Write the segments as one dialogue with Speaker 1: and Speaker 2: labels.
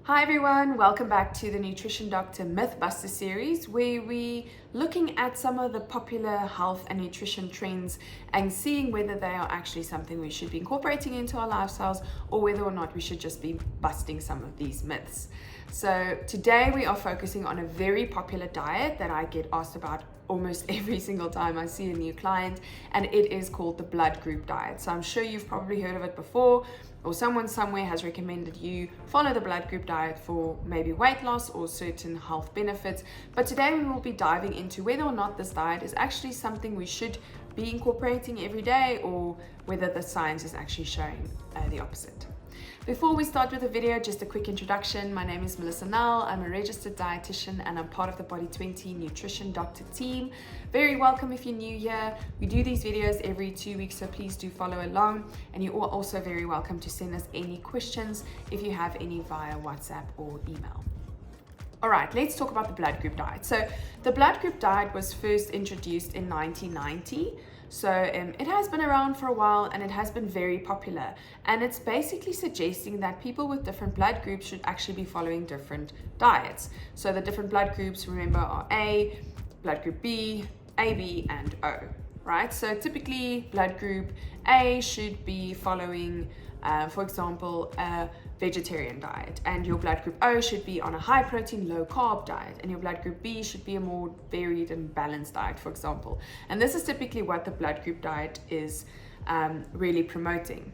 Speaker 1: Hi everyone, welcome back to the Nutrition Doctor Mythbuster series, where we're looking at some of the popular health and nutrition trends and seeing whether they are actually something we should be incorporating into our lifestyles or whether or not we should just be busting some of these myths. So today we are focusing on a very popular diet that I get asked about almost every single time I see a new client, and it is called the blood group diet. So I'm sure you've probably heard of it before, or someone somewhere has recommended you follow the blood group diet for maybe weight loss or certain health benefits. But today we will be diving into whether or not this diet is actually something we should be incorporating every day, or whether the science is actually showing the opposite. Before we start with the video, just a quick introduction. My name is Melissa Null. I'm a registered dietitian and I'm part of the Body 20 Nutrition Doctor team. Very welcome if you're new here. We do these videos every 2 weeks, so please do follow along. And you are also very welcome to send us any questions if you have any via WhatsApp or email. All right, let's talk about the blood group diet. So the blood group diet was first introduced in 1990. So it has been around for a while and it has been very popular. And it's basically suggesting that people with different blood groups should actually be following different diets. So the different blood groups, remember, are A, blood group B, AB, and O, right? So typically blood group A should be following, for example, a vegetarian diet, and your blood group O should be on a high protein, low carb diet, and your blood group B should be a more varied and balanced diet, for example. And this is typically what the blood group diet is really promoting.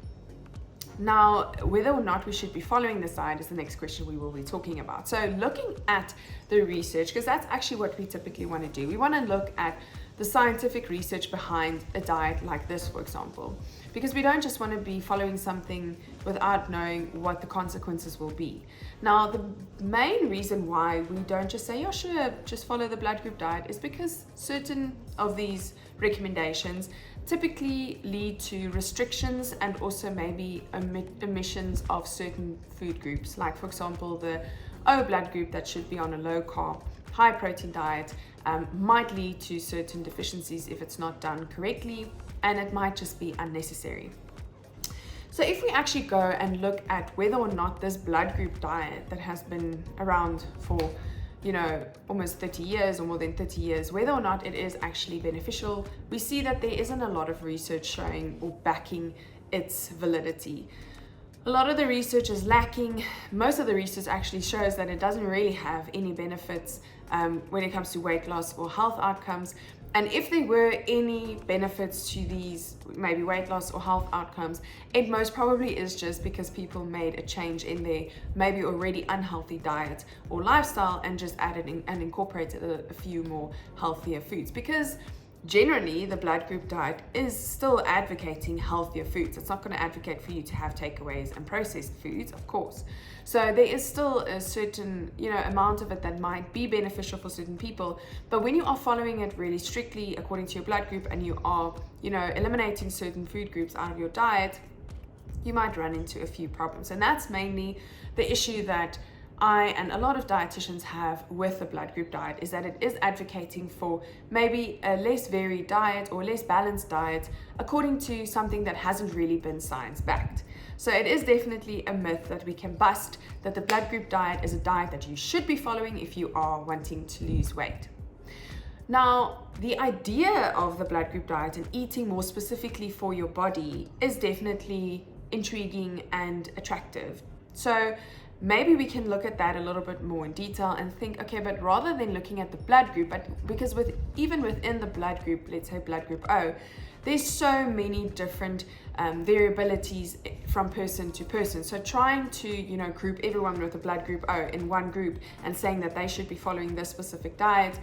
Speaker 1: Now, whether or not we should be following this diet is the next question we will be talking about. So looking at the research, because that's actually what we typically want to do. We want to look at the scientific research behind a diet like this, for example, because we don't just want to be following something without knowing what the consequences will be. Now, the main reason why we don't just say, yeah, sure, just follow the blood group diet is because certain of these recommendations typically lead to restrictions and also maybe omissions of certain food groups, like for example the O blood group that should be on a low carb, high protein diet might lead to certain deficiencies if it's not done correctly, and it might just be unnecessary. So if we actually go and look at whether or not this blood group diet that has been around for almost 30 years or more than 30 years, whether or not it is actually beneficial, we see that there isn't a lot of research showing or backing its validity. A lot of the research is lacking. Most of the research actually shows that it doesn't really have any benefits when it comes to weight loss or health outcomes. And if there were any benefits to these, maybe weight loss or health outcomes, it most probably is just because people made a change in their maybe already unhealthy diet or lifestyle and just added in and incorporated a few more healthier foods. Because generally, the blood group diet is still advocating healthier foods. It's not going to advocate for you to have takeaways and processed foods, of course. So there is still a certain, amount of it that might be beneficial for certain people. But when you are following it really strictly according to your blood group and you are, eliminating certain food groups out of your diet, you might run into a few problems. And that's mainly the issue that I and a lot of dietitians have with the blood group diet, is that it is advocating for maybe a less varied diet or less balanced diet according to something that hasn't really been science backed. So it is definitely a myth that we can bust, that the blood group diet is a diet that you should be following if you are wanting to lose weight. Now, the idea of the blood group diet and eating more specifically for your body is definitely intriguing and attractive. So maybe we can look at that a little bit more in detail and think, okay, but rather than looking at the blood group, because even within the blood group, let's say blood group O, there's so many different variabilities from person to person. So trying to, group everyone with a blood group O in one group and saying that they should be following this specific diet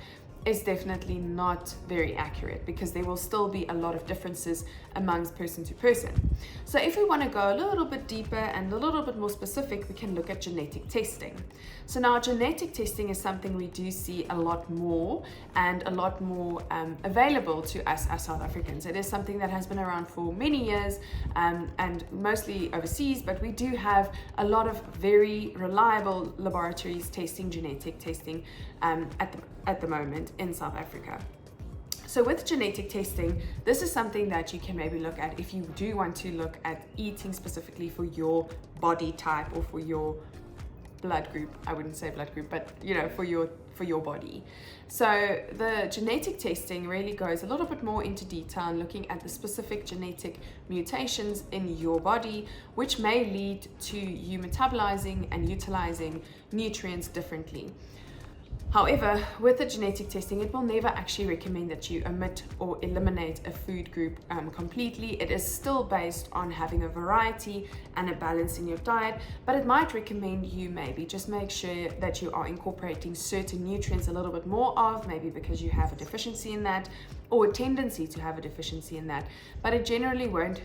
Speaker 1: is definitely not very accurate, because there will still be a lot of differences amongst person to person. So if we want to go a little bit deeper and a little bit more specific, we can look at genetic testing. So now genetic testing is something we do see a lot more and a lot more available to us as South Africans. It is something that has been around for many years and mostly overseas, but we do have a lot of very reliable laboratories testing genetic testing at the moment in South Africa. So with genetic testing, this is something that you can maybe look at if you do want to look at eating specifically for your body type or for your blood group. I wouldn't say blood group, but you know, for your body. So the genetic testing really goes a little bit more into detail, looking at the specific genetic mutations in your body, which may lead to you metabolizing and utilizing nutrients differently. However, with the genetic testing, it will never actually recommend that you omit or eliminate a food group completely. It is still based on having a variety and a balance in your diet, but it might recommend you maybe just make sure that you are incorporating certain nutrients a little bit more of, maybe because you have a deficiency in that or a tendency to have a deficiency in that, but it generally won't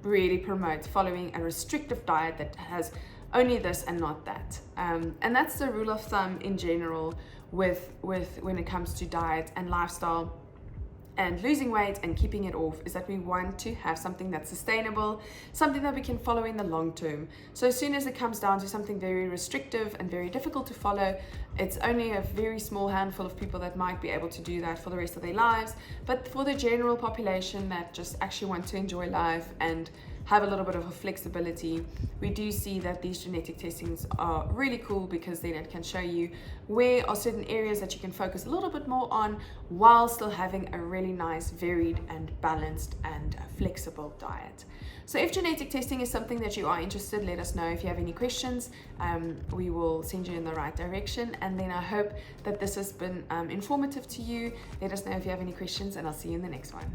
Speaker 1: really promote following a restrictive diet that has only this and not that. And that's the rule of thumb in general with when it comes to diet and lifestyle and losing weight and keeping it off, is that we want to have something that's sustainable, something that we can follow in the long term. So as soon as it comes down to something very restrictive and very difficult to follow, it's only a very small handful of people that might be able to do that for the rest of their lives. But for the general population that just actually want to enjoy life and have a little bit of a flexibility, we do see that these genetic testings are really cool, because then it can show you where are certain areas that you can focus a little bit more on while still having a really nice, varied and balanced and flexible diet. So if genetic testing is something that you are interested, let us know. If you have any questions, we will send you in the right direction. And then I hope that this has been informative to you. Let us know if you have any questions, and I'll see you in the next one.